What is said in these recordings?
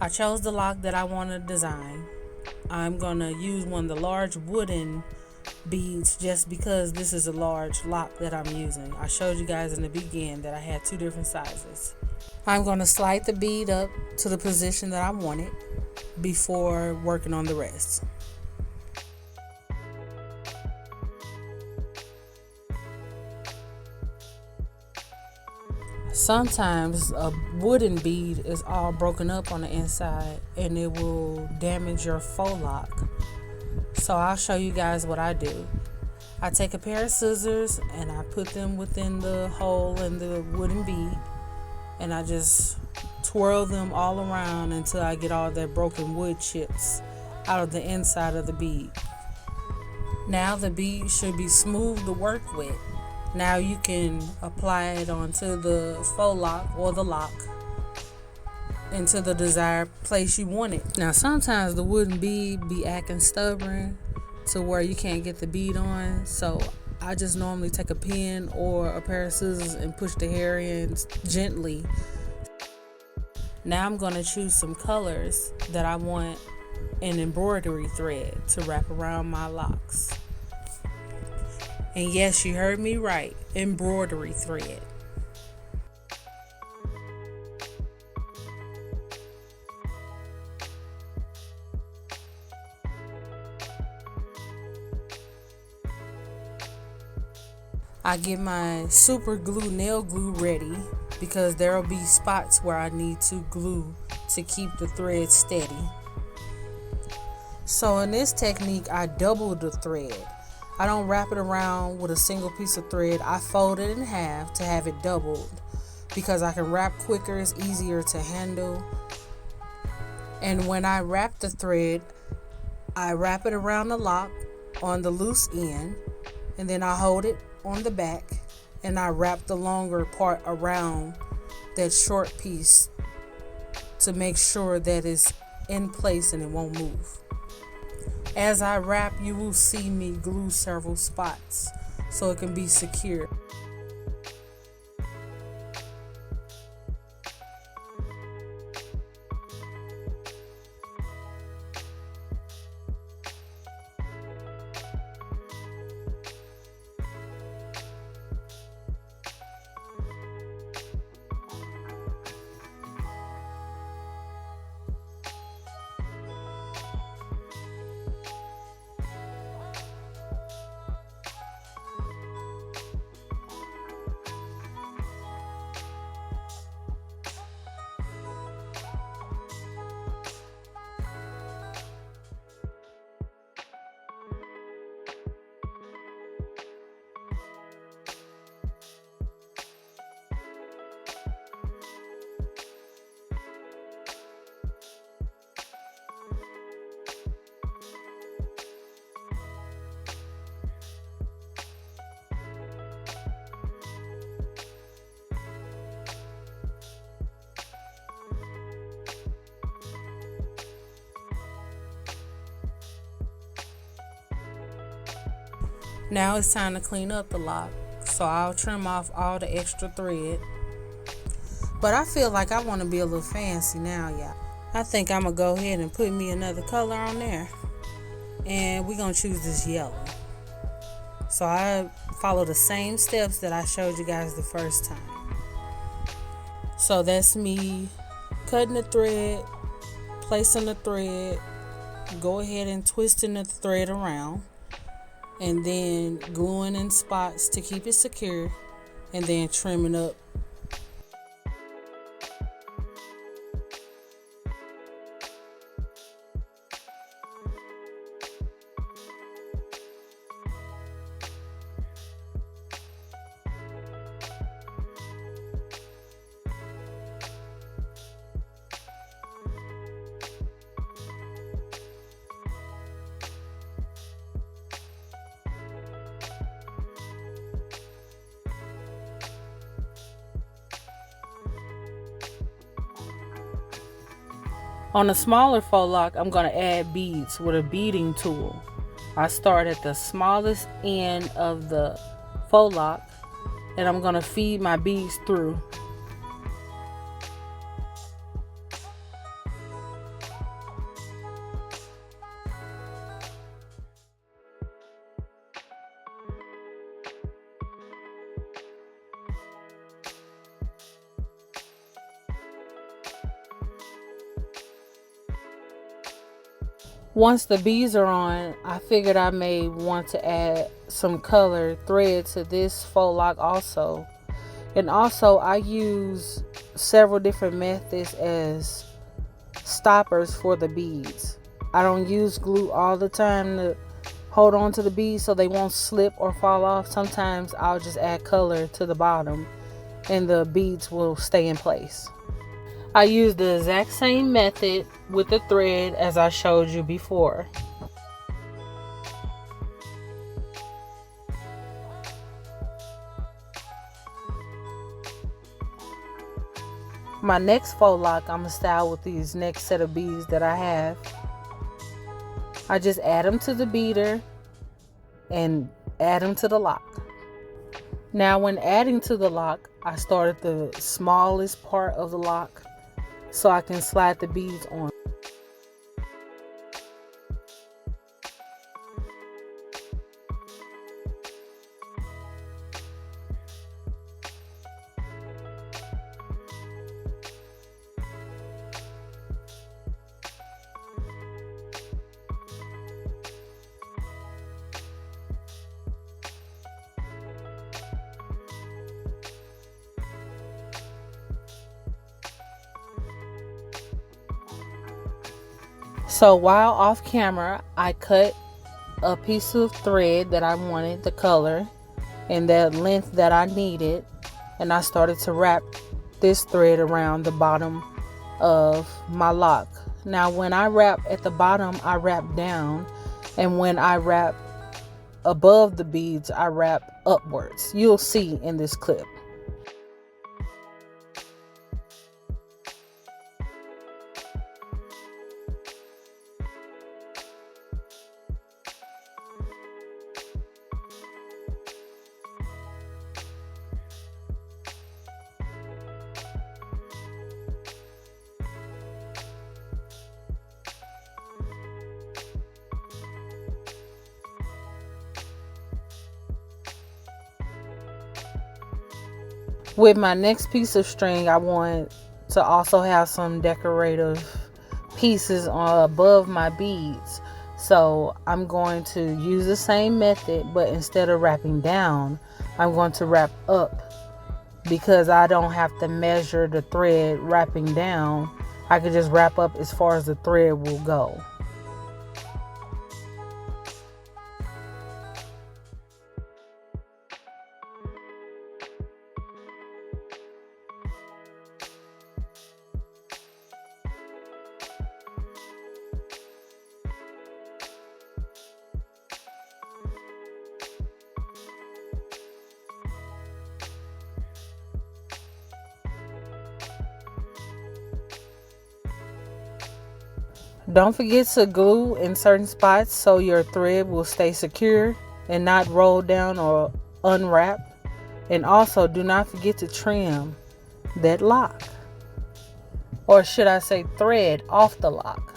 I chose the lock that I want to design. I'm going to use one of the large wooden beads just because this is a large lock that I'm using. I showed you guys in the beginning that I had two different sizes. I'm going to slide the bead up to the position that I want it before working on the rest. Sometimes a wooden bead is all broken up on the inside and it will damage your faux lock. So I'll show you guys what I do. I take a pair of scissors and I put them within the hole in the wooden bead and I just twirl them all around until I get all that broken wood chips out of the inside of the bead. Now the bead should be smooth to work with. Now you can apply it onto the faux lock or the lock into the desired place you want it. Now sometimes the wooden bead be acting stubborn to where you can't get the bead on, so I just normally take a pin or a pair of scissors and push the hair in gently. Now I'm going to choose some colors that I want an embroidery thread to wrap around my locks. And yes, you heard me right, embroidery thread. I get my super glue nail glue ready because there will be spots where I need to glue to keep the thread steady. So in this technique, I double the thread. I don't wrap it around with a single piece of thread. I fold it in half to have it doubled because I can wrap quicker, it's easier to handle. And when I wrap the thread, I wrap it around the lock on the loose end and then I hold it on the back and I wrap the longer part around that short piece to make sure that it's in place and it won't move. As I wrap, you will see me glue several spots so it can be secure. Now it's time to clean up the lock, so I'll trim off all the extra thread. But I feel like I want to be a little fancy now, y'all. I think I'm going to go ahead and put me another color on there. And we're going to choose this yellow. So I follow the same steps that I showed you guys the first time. So that's me cutting the thread, placing the thread, go ahead and twisting the thread around, and then gluing in spots to keep it secure, and then trimming up. On a smaller faux lock, I'm going to add beads with a beading tool. I start at the smallest end of the faux lock and I'm going to feed my beads through. Once the beads are on, I figured I may want to add some color thread to this faux lock also. And also I use several different methods as stoppers for the beads. I don't use glue all the time to hold on to the beads so they won't slip or fall off. Sometimes I'll just add color to the bottom and the beads will stay in place. I use the exact same method with the thread as I showed you before. My next faux lock I'm going to style with these next set of beads that I have. I just add them to the beader and add them to the lock. Now when adding to the lock, I start at the smallest part of the lock so I can slide the beads on. So while off camera, I cut a piece of thread that I wanted, the color and the length that I needed, and I started to wrap this thread around the bottom of my lock. Now when I wrap at the bottom, I wrap down, and when I wrap above the beads, I wrap upwards. You'll see in this clip. With my next piece of string, I want to also have some decorative pieces above my beads. So I'm going to use the same method, but instead of wrapping down, I'm going to wrap up, because I don't have to measure the thread wrapping down. I can just wrap up as far as the thread will go. Don't forget to glue in certain spots so your thread will stay secure and not roll down or unwrap. And also do not forget to trim that lock, or should I say thread, off the lock.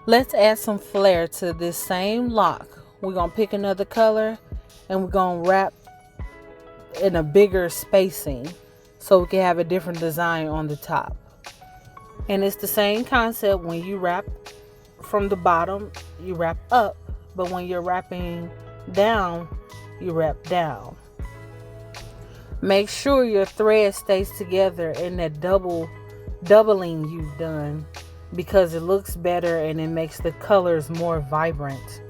Let's add some flair to this same lock. We're going to pick another color and we're going to wrap in a bigger spacing so we can have a different design on the top. And it's the same concept. When you wrap from the bottom, you wrap up, but when you're wrapping down, you wrap down. Make sure your thread stays together in that doubling you've done, because it looks better and it makes the colors more vibrant.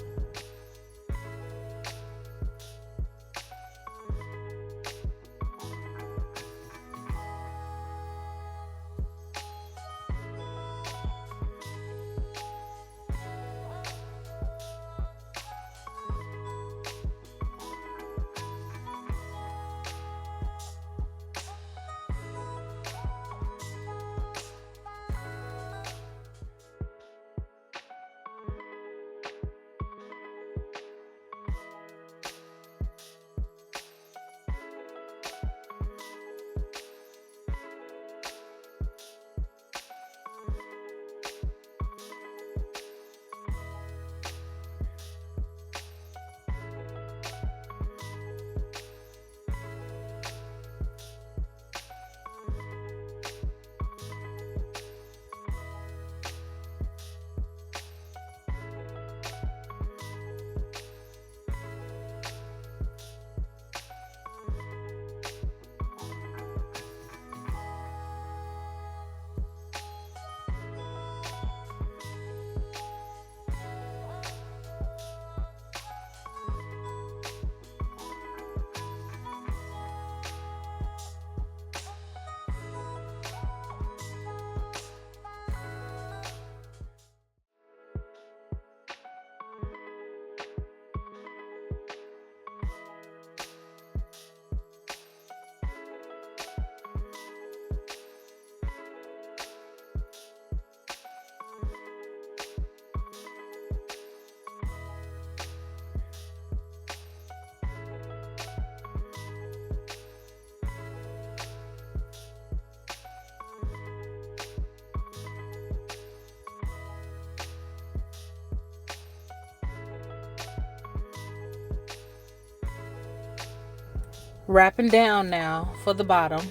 Wrapping down now for the bottom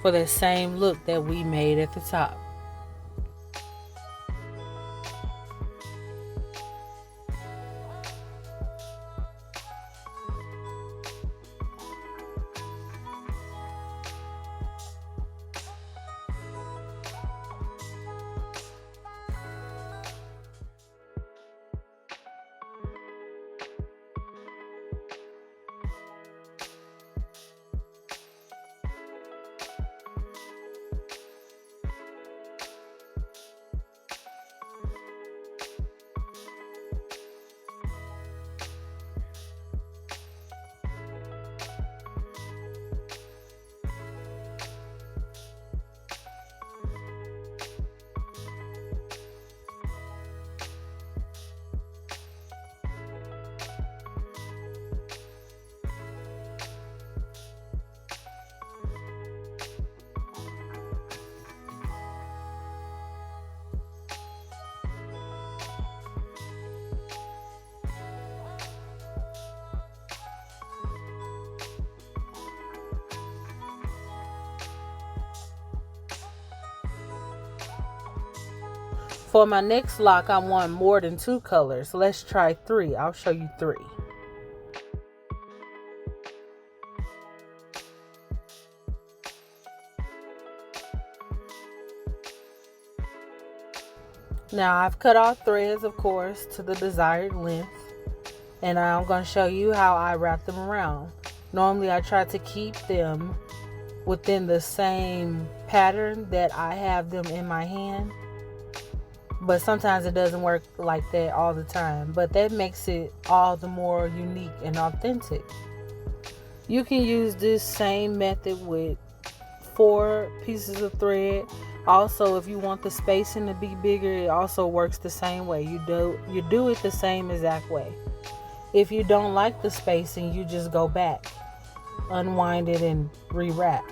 for the same look that we made at the top. For my next lock, I want more than 2 colors. Let's try 3. I'll show you 3. Now I've cut off threads, of course, to the desired length. And I'm going to show you how I wrap them around. Normally I try to keep them within the same pattern that I have them in my hand. But sometimes it doesn't work like that all the time. But that makes it all the more unique and authentic. You can use this same method with 4 pieces of thread. Also, if you want the spacing to be bigger, it also works the same way. You do it the same exact way. If you don't like the spacing, you just go back, unwind it, and rewrap.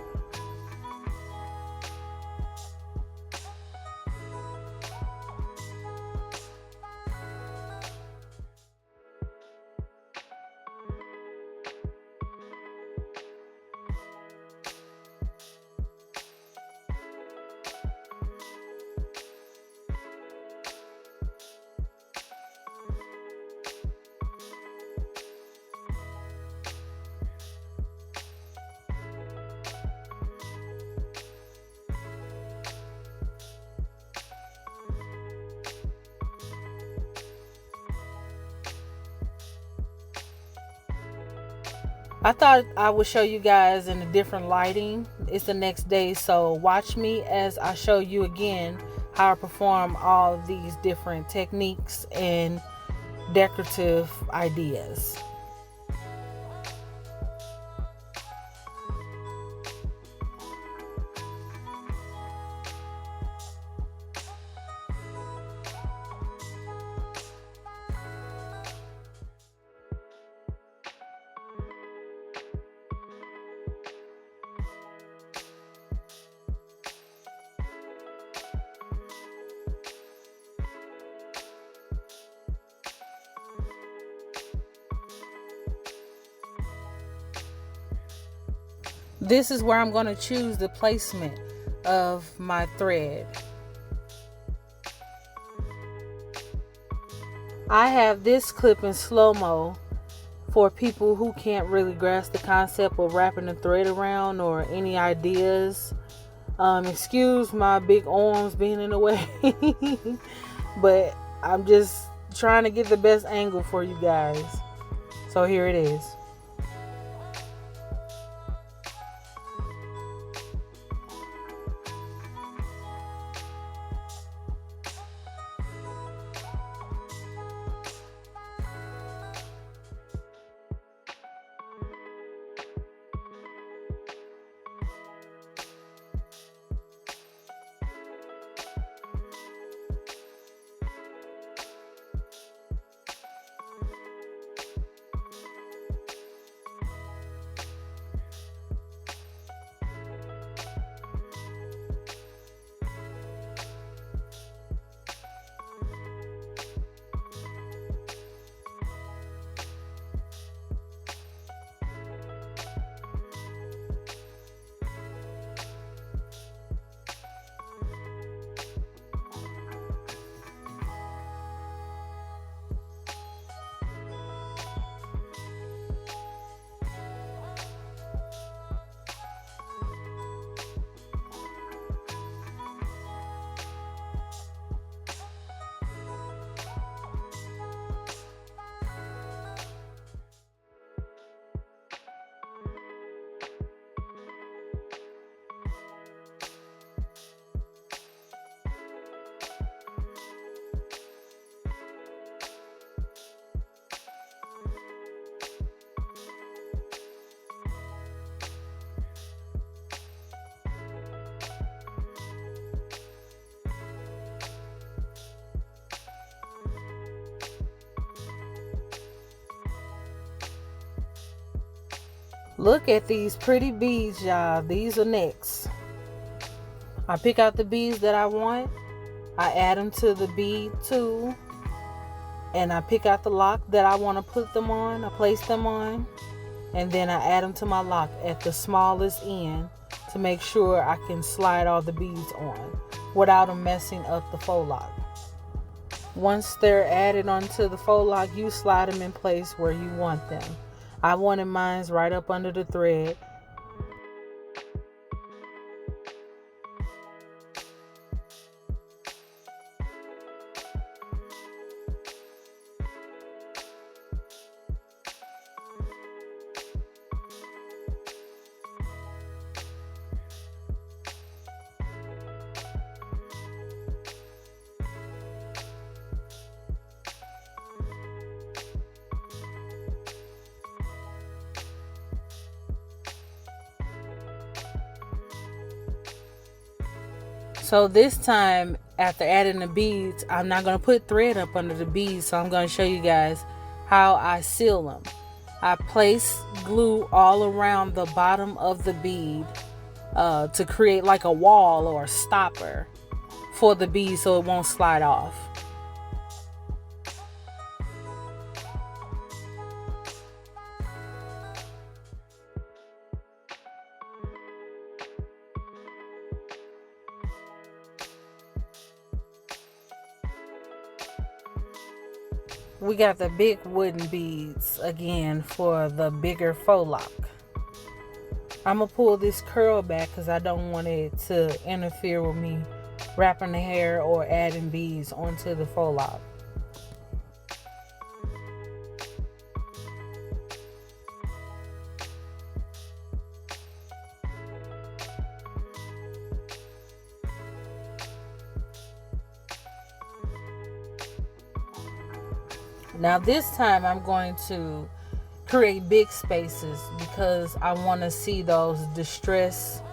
I thought I would show you guys in a different lighting. It's the next day, so watch me as I show you again how I perform all of these different techniques and decorative ideas. This is where I'm going to choose the placement of my thread. I have this clip in slow-mo for people who can't really grasp the concept of wrapping the thread around or any ideas. Excuse my big arms being in the way, but I'm just trying to get the best angle for you guys. So here it is. Look at these pretty beads, y'all. These are next. I pick out the beads that I want. I add them to the bead tool. And I pick out the lock that I want to put them on. I place them on. And then I add them to my lock at the smallest end to make sure I can slide all the beads on without them messing up the faux lock. Once they're added onto the faux lock, you slide them in place where you want them. I wanted mine right up under the thread. So this time, after adding the beads, I'm not going to put thread up under the beads. So I'm going to show you guys how I seal them. I place glue all around the bottom of the bead to create like a wall or a stopper for the bead so it won't slide off. We got the big wooden beads again for the bigger faux lock. I'm going to pull this curl back because I don't want it to interfere with me wrapping the hair or adding beads onto the faux lock. Now this time I'm going to create big spaces because I want to see those distressed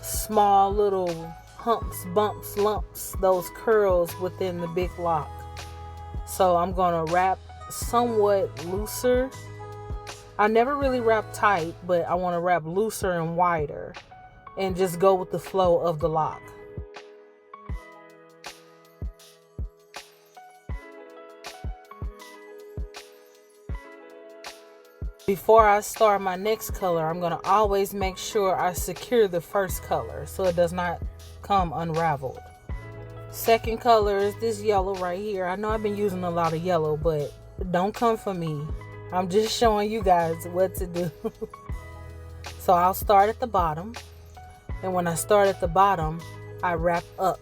small little humps, bumps, lumps, those curls within the big lock. So I'm going to wrap somewhat looser. I never really wrap tight, but I want to wrap looser and wider and just go with the flow of the lock. Before I start my next color, I'm going to always make sure I secure the first color so it does not come unraveled. Second color is this yellow right here. I know I've been using a lot of yellow, but don't come for me. I'm just showing you guys what to do. So I'll start at the bottom. And when I start at the bottom, I wrap up